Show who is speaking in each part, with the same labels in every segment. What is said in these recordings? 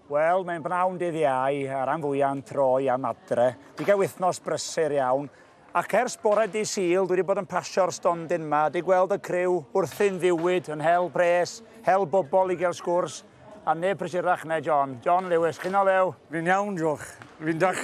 Speaker 1: Wel, mae'n bnawn dydd Iau, a'r rhan fwyaf yn troi am adre. Di gael wythnos brysur iawn. Ac ers bore di Sul, dwi wedi bod yn pasio'r stondin yma. Di gweld y criw wrthy'n ddiwyd yn hel pres, hel bobl i gael sgwrs. A neb prysyrach na John. John Lewis, chi'n o lew?
Speaker 2: Fi'n iawn, diolch. Fi'n dach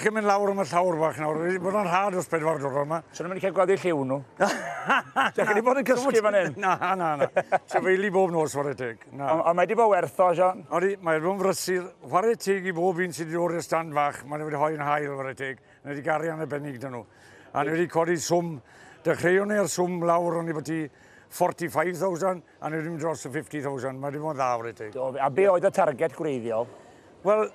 Speaker 2: mynd lawr am y llawr bach nawr. Bod o'n had os 4 diwrnod yma.
Speaker 1: So nhw'n mynd i cael gwadu lliw nhw? Dach chi wedi bod yn cysgu fan hyn?
Speaker 2: Na. Sefeili bob nos war y teg.
Speaker 1: Ond mae wedi bod werth o, John?
Speaker 2: Odi, mae'n rhwng frysur. War y teg i bob un sydd wedi dod i'r stand fach. Mae'n wedi hoi'n hael war y teg. Yn wedi gari annibennig dyn nhw. A ni wedi codi swm. Dechreuwn ni'r swm lawr o'n i bod i 45,000 a ni wedi mynd dros y 50,000. Mae wedi bod yn dda war y teg.
Speaker 1: A be oedd y target gwreiddiol?
Speaker 2: Wel,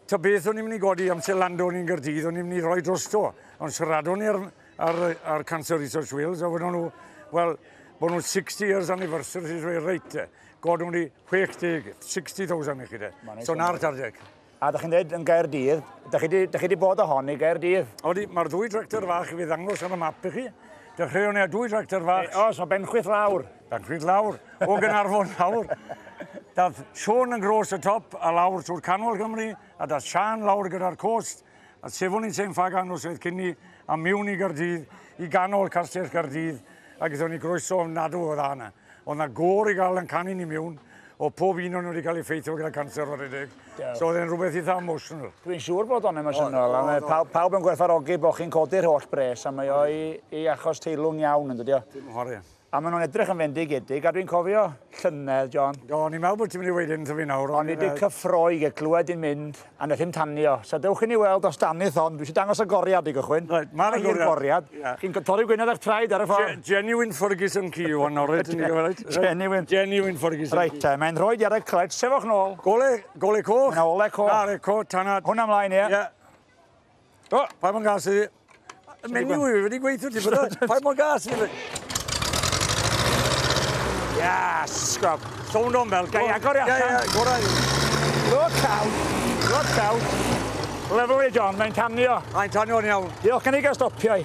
Speaker 2: ta beth o'n i'n mynd i godi am Lando ni'n Gyrdydd, o'n i'n mynd i roi drosto. Ond siaradon ni ar Cancer Research Wales, a wedon nhw, wel, bod nhw'n 60 years anniversary, sy'n dweud reit, godwn ni 60,000 i chi de. So na'r target.
Speaker 1: A da chi'n dweud yn Gaerdydd, da chi wedi bod o hon i Gaerdydd?
Speaker 2: Odi, mae'r 2 tractor fach i fi ddangos ar y map i chi. Dechreuwn ni a 2 tractor fach.
Speaker 1: O, so benchwyth lawr.
Speaker 2: Benchwyth lawr, o Gynarfon lawr. Dath Sioe yn gros y top a lawr trwy'r canol Cymru, a dath Sian lawr gyda'r cost, a sefon ni'n Saint Fagan os oedd cyn ni a miwn i Gaerdydd, i ganol Castell Gaerdydd, a gyda ni groeso ofnadw o ddana. Oedd na gór i gael yn canu ni miwn, o pob un o'n wedi cael ei ffeithio gyda cancer o'r edrych. So oedd e'n rhywbeth eitha emotional.
Speaker 1: Dwi'n siŵr bod o'n emosiynol, a pawb yn gwerthfawrogi bod chi'n codi'r holl bres, a mae o i achos teilwng iawn yn dyddio.
Speaker 2: Dim hori.
Speaker 1: A maen nhw'n edrych yn fendigedig, a dwi'n cofio llynedd, John.
Speaker 2: Ni'n meddwl bod ti'n mynd i weid hyn fi nawr.
Speaker 1: O'n i wedi cyffroi gael clywed i'n mynd, a wnaeth hi'n tanio. So dewch i ni weld os danydd hon. Dwi eisiau dangos y goriad i gychwyn.
Speaker 2: Mae'r
Speaker 1: goriad. Chi'n torri gwynedd eich traed ar y ffordd.
Speaker 2: Genuine Ferguson key o'n nawr, reit? Genuine Ferguson.
Speaker 1: Reit, mae'n rhoi ar y cled. Sefwch nôl.
Speaker 2: Gole coch.
Speaker 1: Yna ole coch.
Speaker 2: Na, co, tanad.
Speaker 1: Hwna ymlaen, ie.
Speaker 2: O, pa mae'n gas i. Menu i wedi gweithio ti, pa mae'n gas i.
Speaker 1: Yes, sgrab.
Speaker 2: Sound o'n fel.
Speaker 1: Gai agor i allan.
Speaker 2: Gorau.
Speaker 1: Look out. Level i, John, mae'n tanio.
Speaker 2: Mae'n tanio'n iawn.
Speaker 1: Diolch yn ei gael stopio i.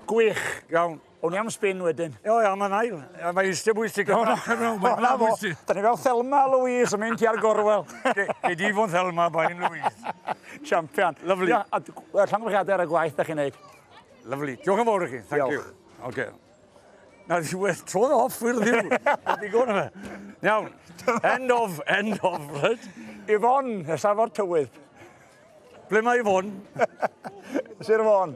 Speaker 1: Gwych.
Speaker 2: Iawn.
Speaker 1: O'n i am spin wedyn.
Speaker 2: Mae'n ail. Mae eistedd bwysig. Da
Speaker 1: ni fel Thelma a Louise yn mynd i'r gorwel.
Speaker 2: Ge di fo'n Thelma, bain Louise.
Speaker 1: Champion.
Speaker 2: Lovely.
Speaker 1: Llongyfriadau ar y gwaith da chi'n neud.
Speaker 2: Lovely. Diolch yn fawr i chi. Thank you. Okay. Na, trodd off, wyr ddiw. Digon o fe. Iawn. End of, right?
Speaker 1: Yvonne, esafo'r tywydd.
Speaker 2: Ble mae Yvonne?
Speaker 1: Sir Yvonne.